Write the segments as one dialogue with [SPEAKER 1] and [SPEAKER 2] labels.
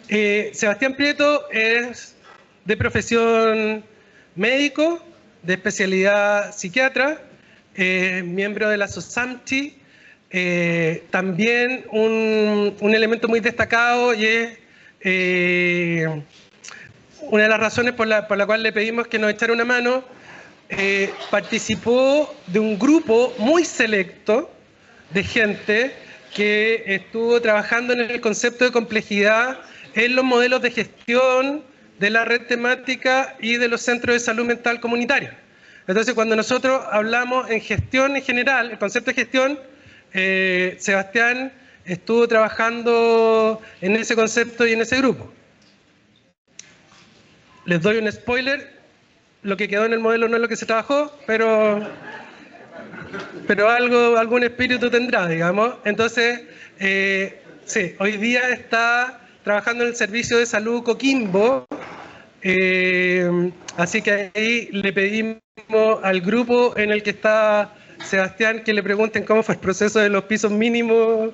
[SPEAKER 1] Sebastián Prieto es de profesión médico, de especialidad psiquiatra, miembro de la SOSAMCHI. También un elemento muy destacado y es una de las razones por la cual le pedimos que nos echara una mano. Participó de un grupo muy selecto de gente que estuvo trabajando en el concepto de complejidad en los modelos de gestión de la red temática y de los centros de salud mental comunitarios. Entonces, cuando nosotros hablamos en gestión en general, el concepto de gestión, Sebastián estuvo trabajando en ese concepto y en ese grupo. Les doy un spoiler, lo que quedó en el modelo no es lo que se trabajó, pero algún espíritu tendrá, digamos. Entonces, sí, hoy día está trabajando en el servicio de salud Coquimbo, así que ahí le pedimos al grupo en el que está Sebastián que le pregunten cómo fue el proceso de los pisos mínimos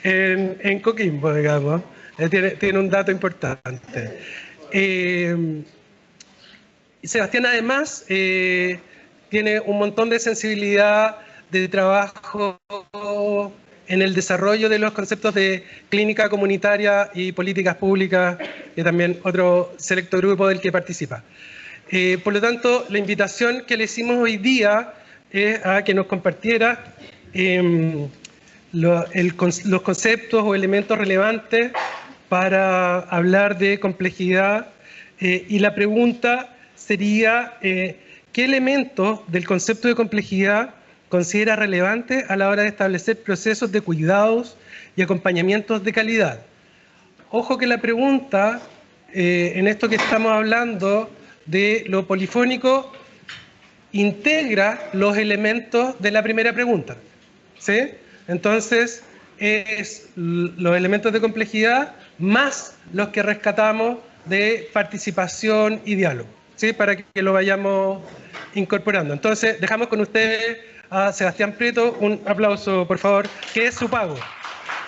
[SPEAKER 1] en Coquimbo, digamos. Tiene un dato importante. Sebastián además tiene un montón de sensibilidad de trabajo en el desarrollo de los conceptos de clínica comunitaria y políticas públicas, y también otro selecto grupo del que participa. Por lo tanto, la invitación que le hicimos hoy día es a que nos compartiera los conceptos o elementos relevantes para hablar de complejidad, y la pregunta sería, ¿qué elementos del concepto de complejidad considera relevante a la hora de establecer procesos de cuidados y acompañamientos de calidad? Ojo que la pregunta, en esto que estamos hablando de lo polifónico, integra los elementos de la primera pregunta, ¿sí? Entonces, es los elementos de complejidad más los que rescatamos de participación y diálogo, ¿sí? Para que lo vayamos incorporando. Entonces, dejamos con ustedes a Sebastián Prieto. Un aplauso, por favor, que es su pago.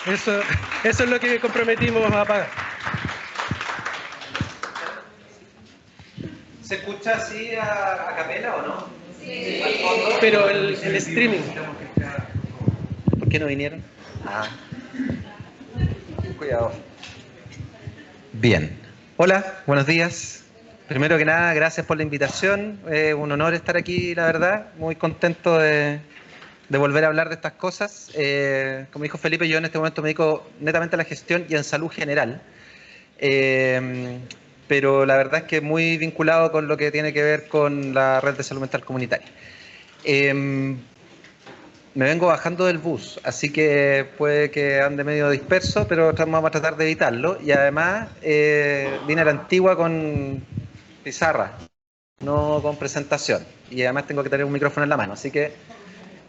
[SPEAKER 1] Eso es lo que comprometimos a pagar.
[SPEAKER 2] ¿Se escucha así a capela o no?
[SPEAKER 1] Sí. Pero el streaming.
[SPEAKER 2] ¿Por qué no vinieron? Cuidado. Bien. Hola, buenos días. Primero que nada, gracias por la invitación. Un honor estar aquí, la verdad. Muy contento de volver a hablar de estas cosas. Como dijo Felipe, yo en este momento me dedico netamente a la gestión y en salud general. Pero la verdad es que muy vinculado con lo que tiene que ver con la red de salud mental comunitaria. Me vengo bajando del bus, así que puede que ande medio disperso, pero vamos a tratar de evitarlo. Y además vine a la antigua con pizarra, no con presentación. Y además tengo que tener un micrófono en la mano, así que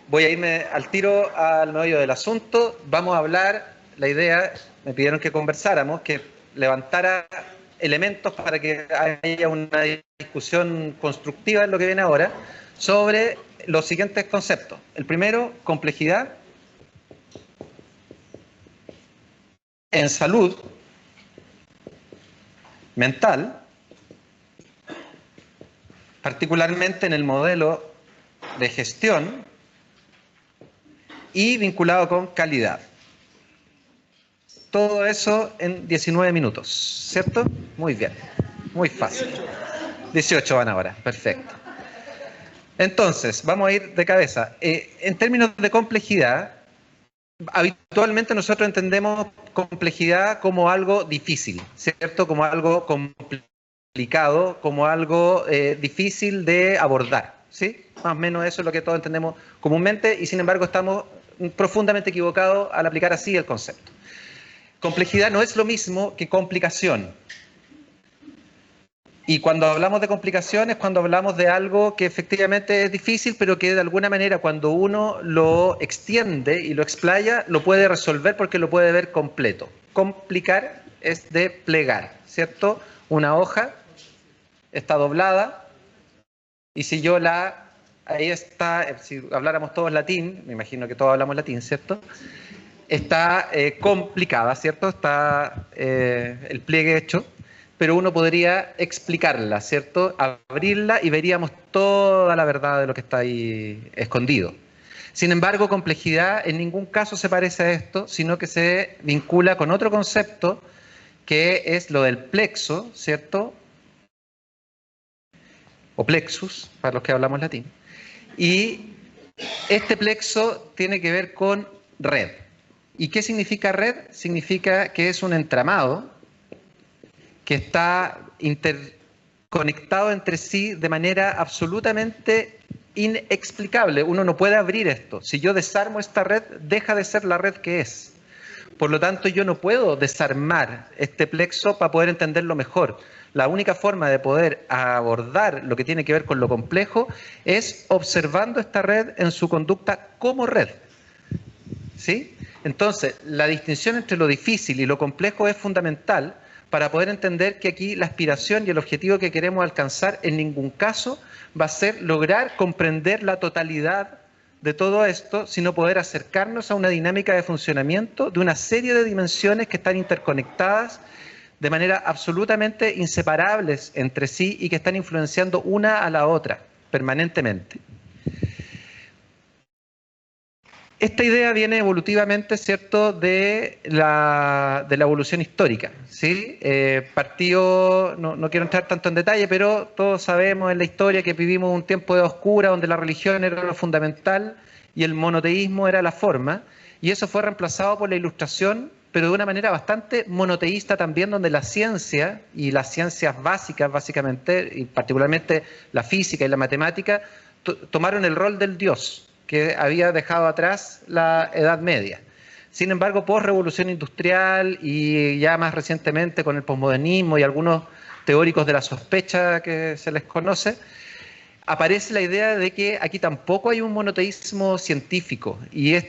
[SPEAKER 2] voy a irme al tiro al meollo del asunto. Vamos a hablar, la idea, me pidieron que conversáramos, que levantara elementos para que haya una discusión constructiva en lo que viene ahora, sobre los siguientes conceptos. El primero, complejidad en salud mental, particularmente en el modelo de gestión y vinculado con calidad. Todo eso en 19 minutos, ¿cierto? Muy bien, muy fácil. 18 van ahora, perfecto. Entonces, vamos a ir de cabeza. En términos de complejidad, habitualmente nosotros entendemos complejidad como algo difícil, ¿cierto? Como algo complicado, como algo difícil de abordar, ¿sí? Más o menos eso es lo que todos entendemos comúnmente, y sin embargo estamos profundamente equivocados al aplicar así el concepto. Complejidad no es lo mismo que complicación. Y cuando hablamos de complicación es cuando hablamos de algo que efectivamente es difícil, pero que de alguna manera cuando uno lo extiende y lo explaya, lo puede resolver porque lo puede ver completo. Complicar es de plegar, ¿cierto? Una hoja está doblada y si yo ahí está, si habláramos todos latín, me imagino que todos hablamos latín, ¿cierto? está complicada, ¿cierto? Está el pliegue hecho, pero uno podría explicarla, ¿cierto? Abrirla y veríamos toda la verdad de lo que está ahí escondido. Sin embargo, complejidad en ningún caso se parece a esto, sino que se vincula con otro concepto que es lo del plexo, ¿cierto? O plexus, para los que hablamos latín. Y este plexo tiene que ver con red. ¿Y qué significa red? Significa que es un entramado que está interconectado entre sí de manera absolutamente inexplicable. Uno no puede abrir esto. Si yo desarmo esta red, deja de ser la red que es. Por lo tanto, yo no puedo desarmar este plexo para poder entenderlo mejor. La única forma de poder abordar lo que tiene que ver con lo complejo es observando esta red en su conducta como red. ¿Sí? Entonces, la distinción entre lo difícil y lo complejo es fundamental para poder entender que aquí la aspiración y el objetivo que queremos alcanzar en ningún caso va a ser lograr comprender la totalidad de todo esto, sino poder acercarnos a una dinámica de funcionamiento de una serie de dimensiones que están interconectadas de manera absolutamente inseparables entre sí y que están influenciando una a la otra permanentemente. Esta idea viene evolutivamente, ¿cierto?, de la evolución histórica, ¿sí? Partió, no quiero entrar tanto en detalle, pero todos sabemos en la historia que vivimos un tiempo de oscura donde la religión era lo fundamental y el monoteísmo era la forma, y eso fue reemplazado por la ilustración, pero de una manera bastante monoteísta también, donde la ciencia y las ciencias básicas, básicamente, y particularmente la física y la matemática, tomaron el rol del Dios, que había dejado atrás la Edad Media. Sin embargo, post-revolución industrial y ya más recientemente con el posmodernismo y algunos teóricos de la sospecha que se les conoce, aparece la idea de que aquí tampoco hay un monoteísmo científico y es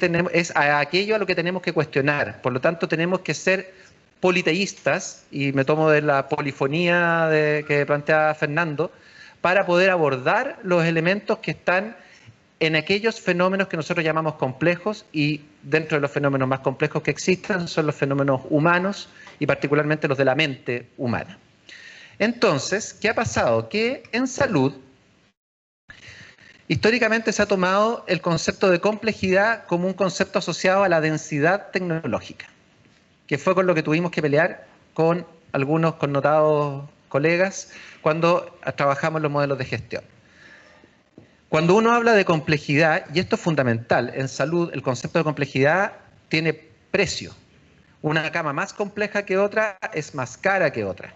[SPEAKER 2] aquello a lo que tenemos que cuestionar. Por lo tanto, tenemos que ser politeístas, y me tomo de la polifonía que plantea Fernando, para poder abordar los elementos que están en aquellos fenómenos que nosotros llamamos complejos, y dentro de los fenómenos más complejos que existen son los fenómenos humanos y particularmente los de la mente humana. Entonces, ¿qué ha pasado? Que en salud, históricamente se ha tomado el concepto de complejidad como un concepto asociado a la densidad tecnológica, que fue con lo que tuvimos que pelear con algunos connotados colegas cuando trabajamos en los modelos de gestión. Cuando uno habla de complejidad, y esto es fundamental, en salud el concepto de complejidad tiene precio. Una cama más compleja que otra es más cara que otra.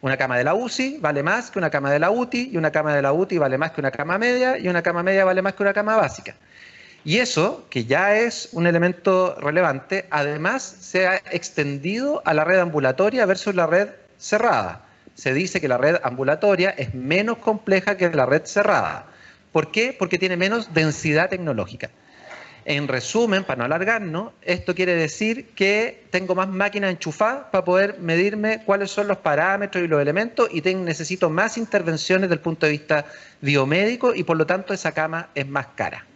[SPEAKER 2] Una cama de la UCI vale más que una cama de la UTI, y una cama de la UTI vale más que una cama media, y una cama media vale más que una cama básica. Y eso, que ya es un elemento relevante, además se ha extendido a la red ambulatoria versus la red cerrada. Se dice que la red ambulatoria es menos compleja que la red cerrada. ¿Por qué? Porque tiene menos densidad tecnológica. En resumen, para no alargarnos, esto quiere decir que tengo más máquinas enchufadas para poder medirme cuáles son los parámetros y los elementos, y necesito más intervenciones desde el punto de vista biomédico, y por lo tanto esa cama es más cara.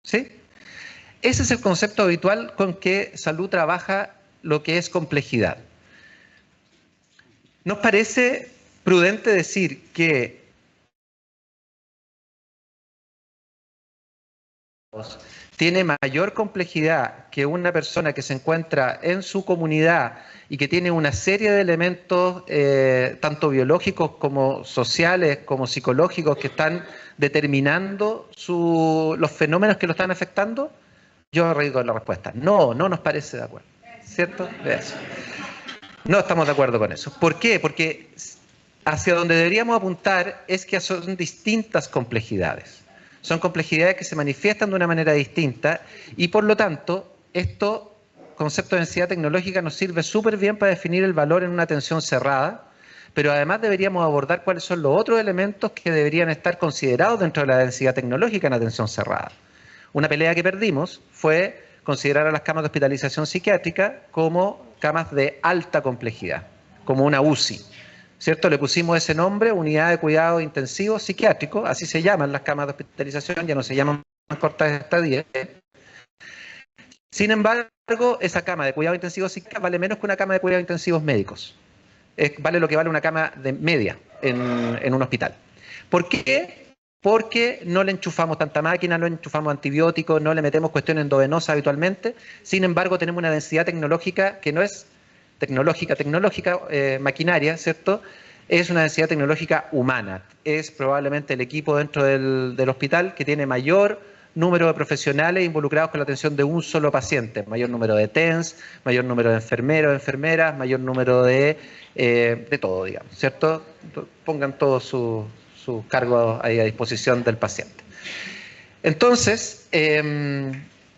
[SPEAKER 2] ¿Sí? Ese es el concepto habitual con que salud trabaja lo que es complejidad. ¿Nos parece prudente decir que tiene mayor complejidad que una persona que se encuentra en su comunidad y que tiene una serie de elementos tanto biológicos como sociales como psicológicos que están determinando los fenómenos que lo están afectando? Yo radico la respuesta. No nos parece de acuerdo. ¿Cierto? No estamos de acuerdo con eso. ¿Por qué? Porque hacia donde deberíamos apuntar es que son distintas complejidades. Son complejidades que se manifiestan de una manera distinta, y por lo tanto, esto, concepto de densidad tecnológica, nos sirve súper bien para definir el valor en una atención cerrada, pero además deberíamos abordar cuáles son los otros elementos que deberían estar considerados dentro de la densidad tecnológica en atención cerrada. Una pelea que perdimos fue considerar a las camas de hospitalización psiquiátrica como camas de alta complejidad, como una UCI. ¿Cierto? Le pusimos ese nombre, unidad de cuidado intensivo psiquiátrico, así se llaman las camas de hospitalización, ya no se llaman cortas estadías. Sin embargo, esa cama de cuidado intensivo psiquiátrica vale menos que una cama de cuidados intensivos médicos. Vale lo que vale una cama de media en un hospital. ¿Por qué? Porque no le enchufamos tanta máquina, no le enchufamos antibióticos, no le metemos cuestiones endovenosas habitualmente. Sin embargo, tenemos una densidad tecnológica que no es tecnológica, maquinaria, ¿cierto? Es una densidad tecnológica humana. Es probablemente el equipo dentro del hospital que tiene mayor número de profesionales involucrados con la atención de un solo paciente. Mayor número de TENS, mayor número de enfermeros, enfermeras, mayor número de todo, digamos, ¿cierto? Pongan todos sus cargos ahí a disposición del paciente. Entonces, esa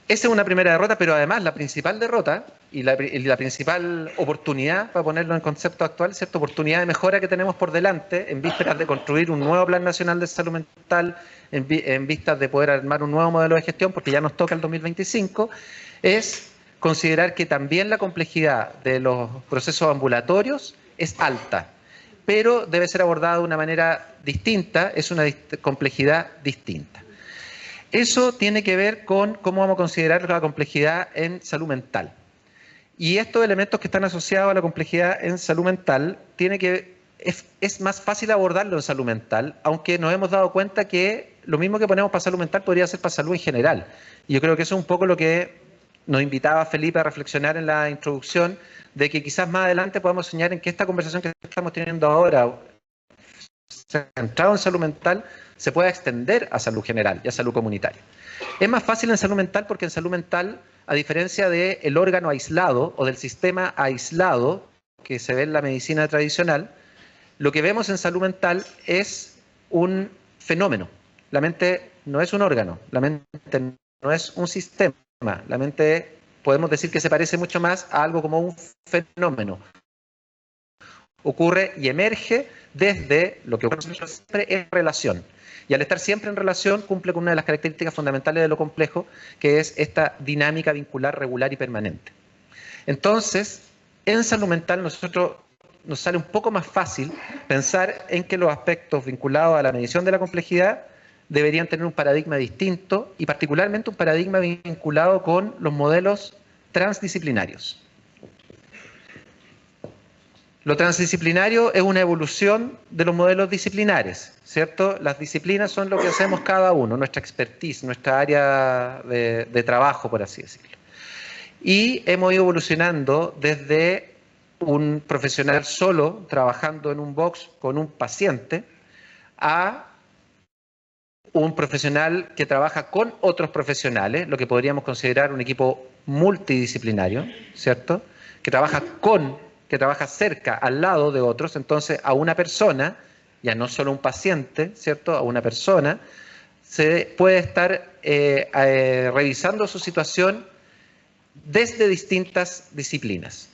[SPEAKER 2] es una primera derrota, pero además la principal derrota y la principal oportunidad, para ponerlo en concepto actual, ¿cierto? Oportunidad de mejora que tenemos por delante en vísperas de construir un nuevo Plan Nacional de Salud Mental, en vistas de poder armar un nuevo modelo de gestión, porque ya nos toca el 2025, es considerar que también la complejidad de los procesos ambulatorios es alta, pero debe ser abordada de una manera distinta, es una complejidad distinta. Eso tiene que ver con cómo vamos a considerar la complejidad en salud mental. Y estos elementos que están asociados a la complejidad en salud mental, es más fácil abordarlo en salud mental, aunque nos hemos dado cuenta que lo mismo que ponemos para salud mental podría ser para salud en general. Y yo creo que eso es un poco lo que nos invitaba Felipe a reflexionar en la introducción, de que quizás más adelante podamos soñar en que esta conversación que estamos teniendo ahora, centrado en salud mental, se pueda extender a salud general y a salud comunitaria. Es más fácil en salud mental porque en salud mental, a diferencia del órgano aislado o del sistema aislado que se ve en la medicina tradicional, lo que vemos en salud mental es un fenómeno. La mente no es un órgano, la mente no es un sistema, la mente podemos decir que se parece mucho más a algo como un fenómeno. Ocurre y emerge desde lo que ocurre siempre en relación. Y al estar siempre en relación cumple con una de las características fundamentales de lo complejo, que es esta dinámica vincular, regular y permanente. Entonces, en salud mental nos sale un poco más fácil pensar en que los aspectos vinculados a la medición de la complejidad deberían tener un paradigma distinto y particularmente un paradigma vinculado con los modelos transdisciplinarios. Lo transdisciplinario es una evolución de los modelos disciplinares, ¿cierto? Las disciplinas son lo que hacemos cada uno, nuestra expertise, nuestra área de trabajo, por así decirlo. Y hemos ido evolucionando desde un profesional solo, trabajando en un box con un paciente, a un profesional que trabaja con otros profesionales, lo que podríamos considerar un equipo multidisciplinario, ¿cierto? Que trabaja cerca, al lado de otros, entonces a una persona, ya no solo un paciente, ¿cierto? A una persona, se puede estar revisando su situación desde distintas disciplinas.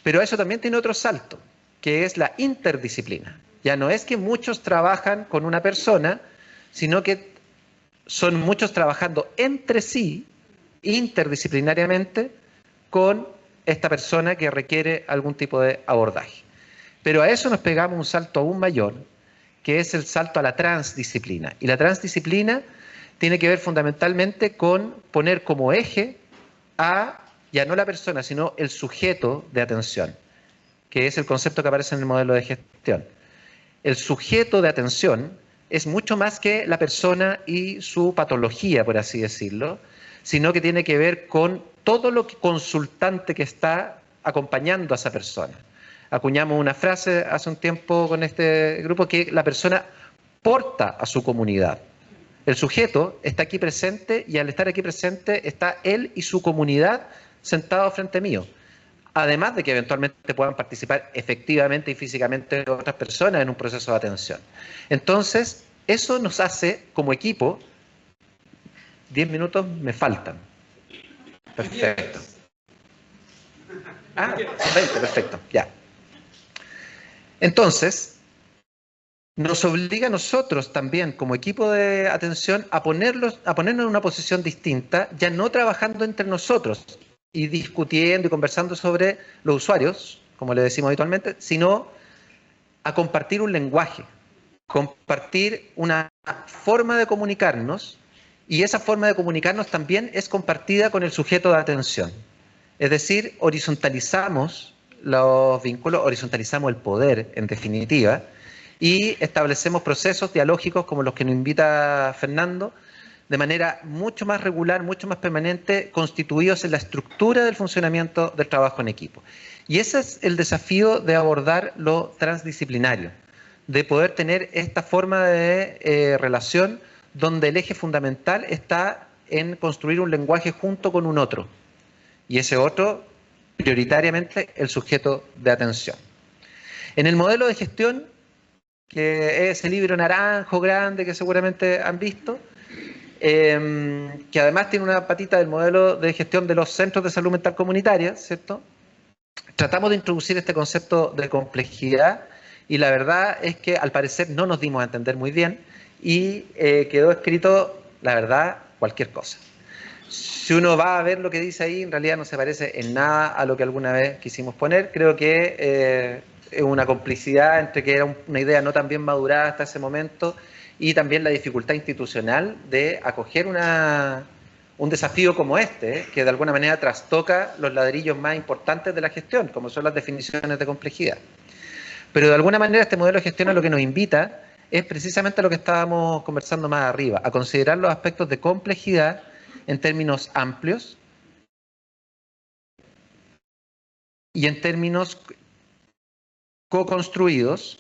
[SPEAKER 2] Pero eso también tiene otro salto, que es la interdisciplina. Ya no es que muchos trabajan con una persona, sino que son muchos trabajando entre sí, interdisciplinariamente, con esta persona que requiere algún tipo de abordaje. Pero a eso nos pegamos un salto aún mayor, que es el salto a la transdisciplina. Y la transdisciplina tiene que ver fundamentalmente con poner como eje a, ya no la persona, sino el sujeto de atención, que es el concepto que aparece en el modelo de gestión. El sujeto de atención es mucho más que la persona y su patología, por así decirlo, sino que tiene que ver con todo lo consultante que está acompañando a esa persona. Acuñamos una frase hace un tiempo con este grupo, que la persona porta a su comunidad. El sujeto está aquí presente y al estar aquí presente está él y su comunidad sentados frente mío. Además de que eventualmente puedan participar efectivamente y físicamente otras personas en un proceso de atención. Entonces, eso nos hace como equipo, 10 minutos me faltan. Perfecto. Ah, 20, perfecto, ya. Entonces, nos obliga a nosotros también, como equipo de atención, a ponernos en una posición distinta, ya no trabajando entre nosotros y discutiendo y conversando sobre los usuarios, como le decimos habitualmente, sino a compartir un lenguaje, compartir una forma de comunicarnos Y esa forma de comunicarnos también es compartida con el sujeto de atención. Es decir, horizontalizamos los vínculos, horizontalizamos el poder, en definitiva, y establecemos procesos dialógicos como los que nos invita Fernando, de manera mucho más regular, mucho más permanente, constituidos en la estructura del funcionamiento del trabajo en equipo. Y ese es el desafío de abordar lo transdisciplinario, de poder tener esta forma de relación donde el eje fundamental está en construir un lenguaje junto con un otro. Y ese otro, prioritariamente, el sujeto de atención. En el modelo de gestión, que es ese libro naranjo grande que seguramente han visto, que además tiene una patita del modelo de gestión de los centros de salud mental comunitaria, ¿cierto? Tratamos de introducir este concepto de complejidad y la verdad es que al parecer no nos dimos a entender muy bien y quedó escrito, la verdad, cualquier cosa. Si uno va a ver lo que dice ahí, en realidad no se parece en nada a lo que alguna vez quisimos poner. Creo que es una complicidad entre que era una idea no tan bien madurada hasta ese momento y también la dificultad institucional de acoger un desafío como este, que de alguna manera trastoca los ladrillos más importantes de la gestión, como son las definiciones de complejidad. Pero de alguna manera este modelo de gestión a lo que nos invita es precisamente lo que estábamos conversando más arriba, a considerar los aspectos de complejidad en términos amplios y en términos co-construidos,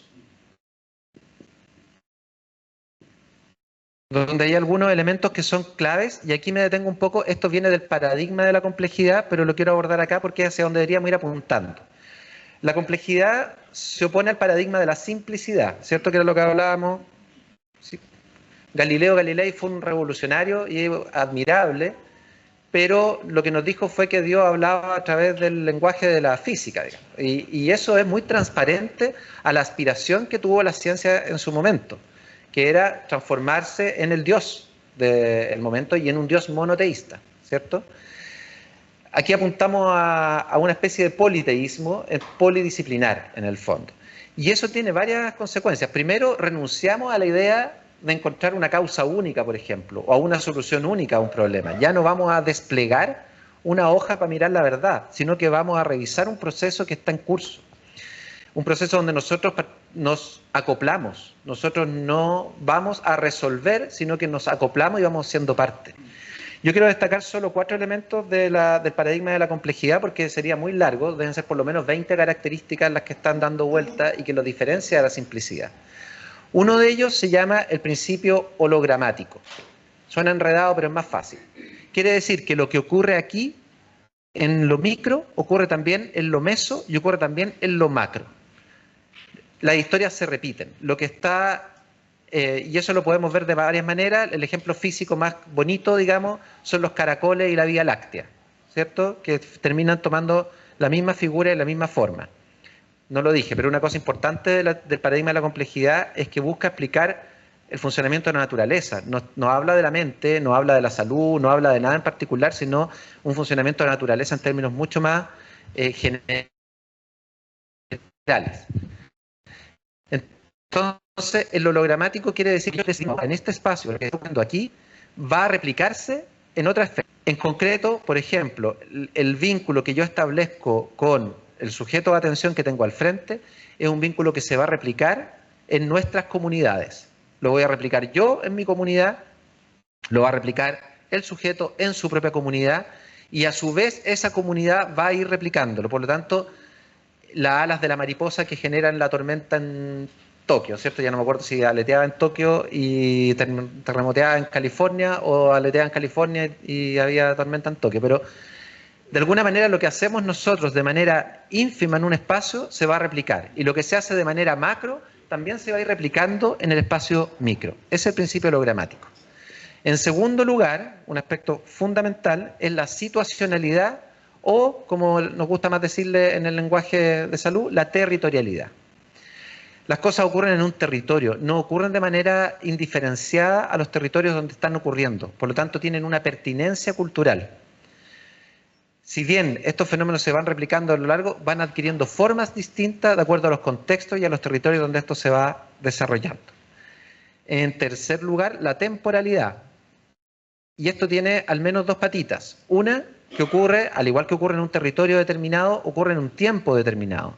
[SPEAKER 2] donde hay algunos elementos que son claves, y aquí me detengo un poco. Esto viene del paradigma de la complejidad, pero lo quiero abordar acá porque es hacia donde deberíamos ir apuntando. La complejidad se opone al paradigma de la simplicidad, ¿cierto? Que era lo que hablábamos. Sí. Galileo Galilei fue un revolucionario y admirable, pero lo que nos dijo fue que Dios hablaba a través del lenguaje de la física, digamos. Y eso es muy transparente a la aspiración que tuvo la ciencia en su momento, que era transformarse en el Dios del momento y en un Dios monoteísta, ¿cierto? Aquí apuntamos a una especie de politeísmo polidisciplinar, en el fondo. Y eso tiene varias consecuencias. Primero, renunciamos a la idea de encontrar una causa única, por ejemplo, o a una solución única a un problema. Ya no vamos a desplegar una hoja para mirar la verdad, sino que vamos a revisar un proceso que está en curso. Un proceso donde nosotros nos acoplamos. Nosotros no vamos a resolver, sino que nos acoplamos y vamos siendo parte. Yo quiero destacar solo 4 elementos del paradigma de la complejidad, porque sería muy largo, deben ser por lo menos 20 características las que están dando vuelta y que lo diferencia de la simplicidad. Uno de ellos se llama el principio hologramático. Suena enredado, pero es más fácil. Quiere decir que lo que ocurre aquí, en lo micro, ocurre también en lo meso y ocurre también en lo macro. Las historias se repiten. Lo que está, y eso lo podemos ver de varias maneras, el ejemplo físico más bonito, digamos, son los caracoles y la Vía Láctea, ¿cierto? Que terminan tomando la misma figura y la misma forma. No lo dije, pero una cosa importante del paradigma de la complejidad es que busca explicar el funcionamiento de la naturaleza. No habla de la mente, no habla de la salud, no habla de nada en particular, sino un funcionamiento de la naturaleza en términos mucho más generales. Entonces, el hologramático quiere decir que en este espacio, lo que estoy viendo aquí, va a replicarse en otras esferas. En concreto, por ejemplo, el vínculo que yo establezco con el sujeto de atención que tengo al frente es un vínculo que se va a replicar en nuestras comunidades. Lo voy a replicar yo en mi comunidad, lo va a replicar el sujeto en su propia comunidad y a su vez esa comunidad va a ir replicándolo. Por lo tanto, las alas de la mariposa que generan la tormenta en Tokio, ¿cierto? Ya no me acuerdo si aleteaba en Tokio y terremoteaba en California o aleteaba en California y había tormenta en Tokio, pero de alguna manera lo que hacemos nosotros de manera ínfima en un espacio se va a replicar y lo que se hace de manera macro también se va a ir replicando en el espacio micro. Ese es el principio hologramático. En segundo lugar, un aspecto fundamental es la situacionalidad o, como nos gusta más decirle en el lenguaje de salud, la territorialidad. Las cosas ocurren en un territorio, no ocurren de manera indiferenciada a los territorios donde están ocurriendo, por lo tanto tienen una pertinencia cultural. Si bien estos fenómenos se van replicando a lo largo, van adquiriendo formas distintas de acuerdo a los contextos y a los territorios donde esto se va desarrollando. En tercer lugar, la temporalidad. Y esto tiene al menos dos patitas. Una, que ocurre, al igual que ocurre en un territorio determinado, ocurre en un tiempo determinado.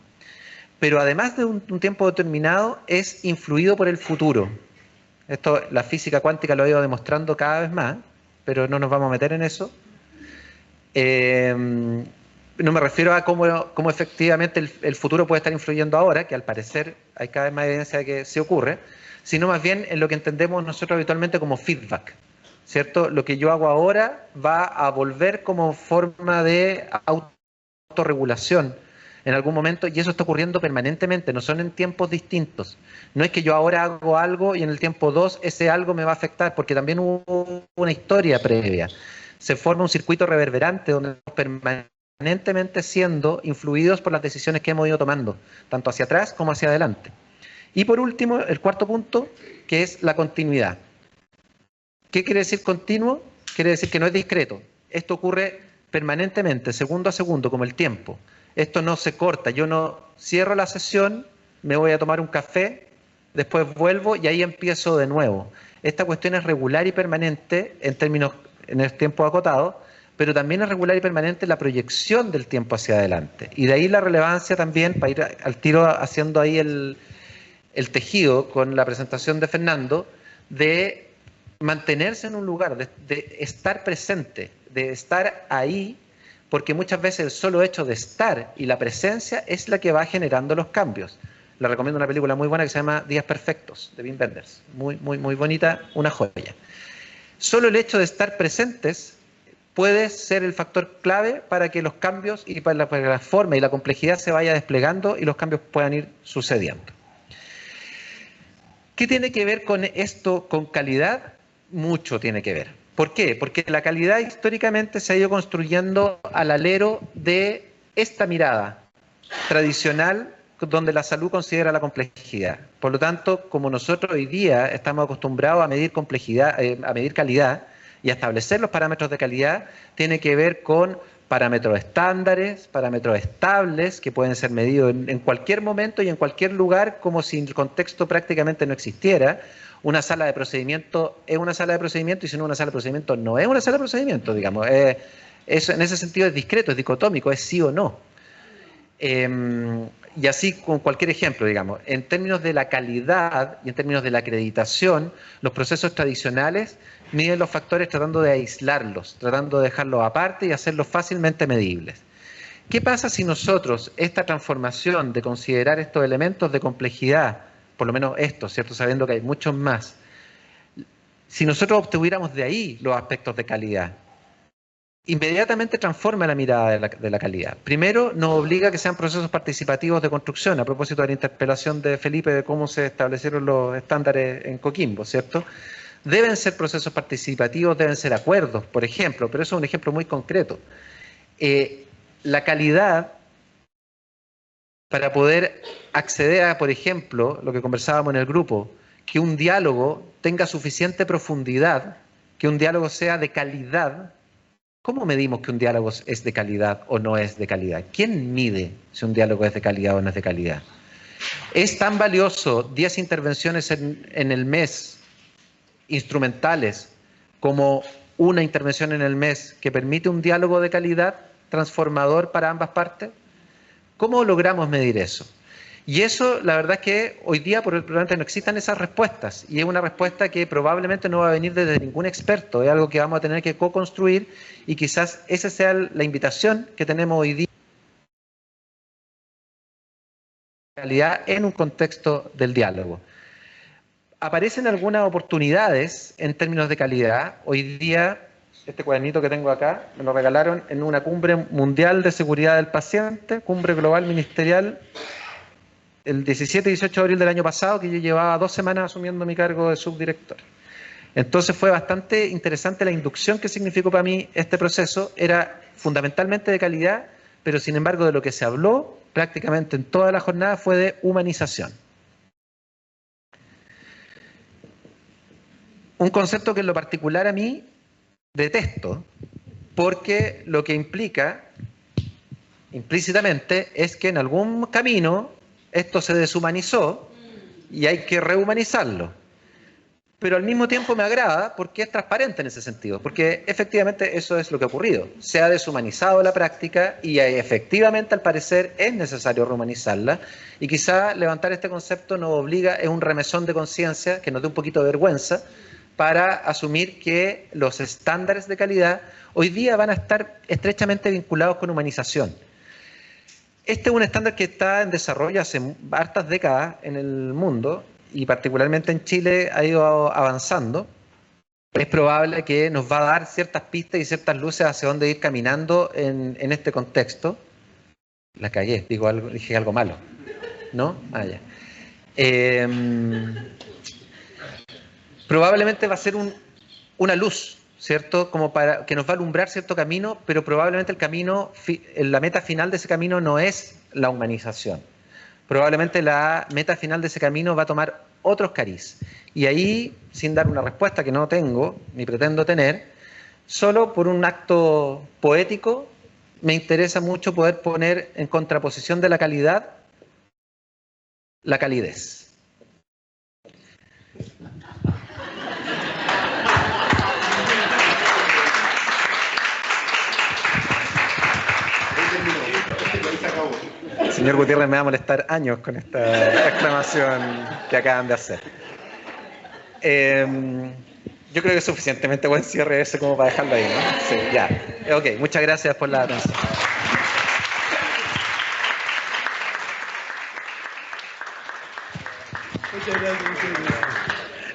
[SPEAKER 2] Pero además de un tiempo determinado, es influido por el futuro. Esto la física cuántica lo ha ido demostrando cada vez más, pero no nos vamos a meter en eso. No me refiero a cómo efectivamente el futuro puede estar influyendo ahora, que al parecer hay cada vez más evidencia de que se ocurre, sino más bien en lo que entendemos nosotros habitualmente como feedback, ¿cierto? Lo que yo hago ahora va a volver como forma de autorregulación en algún momento, y eso está ocurriendo permanentemente, no son en tiempos distintos. No es que yo ahora hago algo y en el tiempo 2 ese algo me va a afectar, porque también hubo una historia previa. Se forma un circuito reverberante donde permanentemente siendo influidos por las decisiones que hemos ido tomando, tanto hacia atrás como hacia adelante. Y por último, el cuarto punto, que es la continuidad. ¿Qué quiere decir continuo? Quiere decir que no es discreto. Esto ocurre permanentemente, segundo a segundo, como el tiempo. Esto no se corta. Yo no cierro la sesión, me voy a tomar un café, después vuelvo y ahí empiezo de nuevo. Esta cuestión es regular y permanente en el tiempo acotado, pero también es regular y permanente la proyección del tiempo hacia adelante. Y de ahí la relevancia también, para ir al tiro haciendo ahí el tejido con la presentación de Fernando, de mantenerse en un lugar, de estar presente, de estar ahí, porque muchas veces el solo hecho de estar y la presencia es la que va generando los cambios. Les recomiendo una película muy buena que se llama Días Perfectos, de Wim Wenders. Muy bonita, una joya. Solo el hecho de estar presentes puede ser el factor clave para que los cambios y para que la forma y la complejidad se vaya desplegando y los cambios puedan ir sucediendo. ¿Qué tiene que ver con esto, con calidad? Mucho tiene que ver. ¿Por qué? Porque la calidad históricamente se ha ido construyendo al alero de esta mirada tradicional donde la salud considera la complejidad. Por lo tanto, como nosotros hoy día estamos acostumbrados a medir complejidad, a medir calidad y a establecer los parámetros de calidad, tiene que ver con parámetros estándares, parámetros estables que pueden ser medidos en cualquier momento y en cualquier lugar como si el contexto prácticamente no existiera. Una sala de procedimiento es una sala de procedimiento y si no una sala de procedimiento no es una sala de procedimiento, digamos. Eso, en ese sentido es discreto, es dicotómico, es sí o no. Y así con cualquier ejemplo, digamos. En términos de la calidad y en términos de la acreditación, los procesos tradicionales miden los factores tratando de aislarlos, tratando de dejarlos aparte y hacerlos fácilmente medibles. ¿Qué pasa si nosotros esta transformación de considerar estos elementos de complejidad, por lo menos estos, ¿cierto? Sabiendo que hay muchos más, si nosotros obtuviéramos de ahí los aspectos de calidad, inmediatamente transforma la mirada de la calidad. Primero, nos obliga a que sean procesos participativos de construcción, a propósito de la interpelación de Felipe de cómo se establecieron los estándares en Coquimbo, ¿cierto? Deben ser procesos participativos, deben ser acuerdos, por ejemplo, pero eso es un ejemplo muy concreto. La calidad, para poder acceder a, por ejemplo, lo que conversábamos en el grupo, que un diálogo tenga suficiente profundidad, que un diálogo sea de calidad. ¿Cómo medimos que un diálogo es de calidad o no es de calidad? ¿Quién mide si un diálogo es de calidad o no es de calidad? ¿Es tan valioso 10 intervenciones en el mes instrumentales como una intervención en el mes que permite un diálogo de calidad transformador para ambas partes? ¿Cómo logramos medir eso? Y eso, la verdad es que hoy día probablemente no existan esas respuestas, y es una respuesta que probablemente no va a venir desde ningún experto, es algo que vamos a tener que co-construir, y quizás esa sea la invitación que tenemos hoy día en un contexto del diálogo. Aparecen algunas oportunidades en términos de calidad. Hoy día, este cuadernito que tengo acá, me lo regalaron en una cumbre mundial de seguridad del paciente, cumbre global ministerial, el 17 y 18 de abril del año pasado, que yo llevaba 2 semanas asumiendo mi cargo de subdirector. Entonces fue bastante interesante la inducción que significó para mí este proceso. Era fundamentalmente de calidad, pero sin embargo de lo que se habló prácticamente en toda la jornada fue de humanización. Un concepto que en lo particular a mí detesto, porque lo que implica implícitamente es que en algún camino esto se deshumanizó y hay que rehumanizarlo. pero al mismo tiempo me agrada porque es transparente en ese sentido, porque efectivamente eso es lo que ha ocurrido. Se ha deshumanizado la práctica y efectivamente al parecer es necesario rehumanizarla, y quizá levantar este concepto nos obliga, es un remesón de conciencia que nos dé un poquito de vergüenza para asumir que los estándares de calidad hoy día van a estar estrechamente vinculados con humanización. Este es un estándar que está en desarrollo hace hartas décadas en el mundo, y particularmente en Chile ha ido avanzando. Es probable que nos va a dar ciertas pistas y ciertas luces hacia dónde ir caminando en este contexto. La cagué, dije algo malo, ¿no? Ah, ya. Probablemente va a ser una luz, ¿cierto? Como para que nos va a alumbrar cierto camino, pero probablemente el camino, la meta final de ese camino no es la humanización. Probablemente la meta final de ese camino va a tomar otros cariz. Y ahí, sin dar una respuesta que no tengo, ni pretendo tener, solo por un acto poético, me interesa mucho poder poner en contraposición de la calidad, la calidez. Señor Gutiérrez, me va a molestar años con esta exclamación que acaban de hacer. Yo creo que es suficientemente buen cierre ese como para dejarlo ahí, ¿no? Sí, ya. Ok, muchas gracias por la atención.
[SPEAKER 1] Muchas gracias.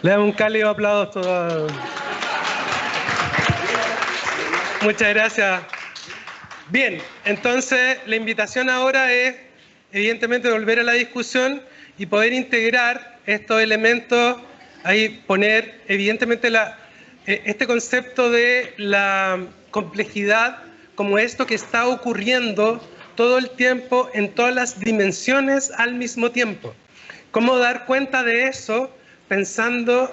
[SPEAKER 1] Le damos un cálido aplauso. Muchas gracias. Bien, entonces la invitación ahora es, evidentemente, volver a la discusión y poder integrar estos elementos, ahí poner, evidentemente, este concepto de la complejidad como esto que está ocurriendo todo el tiempo en todas las dimensiones al mismo tiempo. ¿Cómo dar cuenta de eso pensando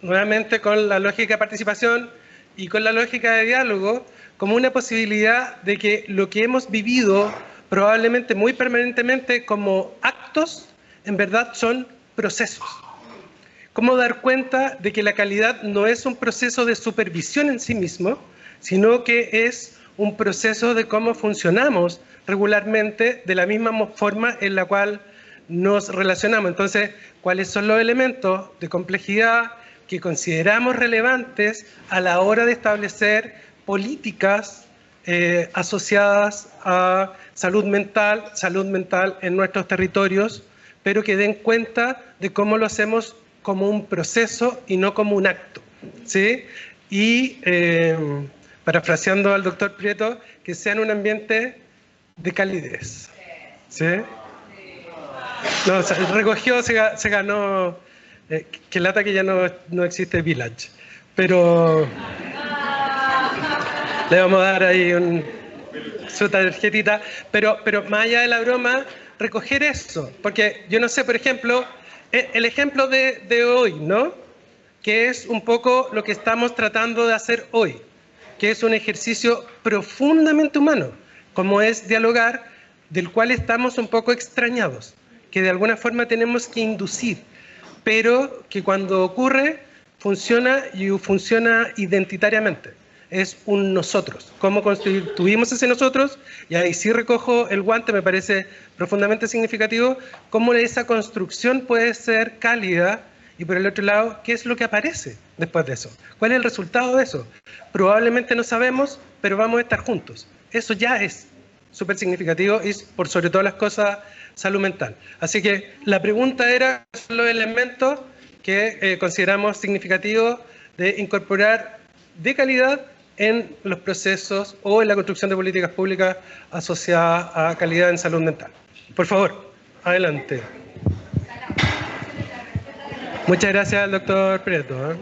[SPEAKER 1] nuevamente con la lógica de participación y con la lógica de diálogo como una posibilidad de que lo que hemos vivido probablemente muy permanentemente como actos, en verdad son procesos? ¿Cómo dar cuenta de que la calidad no es un proceso de supervisión en sí mismo, sino que es un proceso de cómo funcionamos regularmente de la misma forma en la cual nos relacionamos? Entonces, ¿cuáles son los elementos de complejidad que consideramos relevantes a la hora de establecer políticas asociadas a salud mental en nuestros territorios, pero que den cuenta de cómo lo hacemos como un proceso y no como un acto, ¿sí? Y parafraseando al doctor Prieto, que sea en un ambiente de calidez, ¿sí? No, o sea, recogió, se ganó, que lata que ya no existe Village, pero le vamos a dar ahí su tarjetita, pero más allá de la broma, recoger eso, porque yo no sé, por ejemplo, el ejemplo de hoy, ¿no? Que es un poco lo que estamos tratando de hacer hoy, que es un ejercicio profundamente humano, como es dialogar, del cual estamos un poco extrañados, que de alguna forma tenemos que inducir, pero que cuando ocurre funciona y funciona identitariamente. Es un nosotros. ¿Cómo constituimos ese nosotros? Y ahí sí recojo el guante, me parece profundamente significativo, cómo esa construcción puede ser cálida, y por el otro lado, ¿qué es lo que aparece después de eso? ¿Cuál es el resultado de eso? Probablemente no sabemos, pero vamos a estar juntos. Eso ya es súper significativo y, por sobre todas las cosas, salud mental. Así que la pregunta era, ¿cuáles son los elementos que consideramos significativos de incorporar de calidad en los procesos o en la construcción de políticas públicas asociadas a calidad en salud mental? Por favor, adelante. Muchas gracias al doctor Prieto.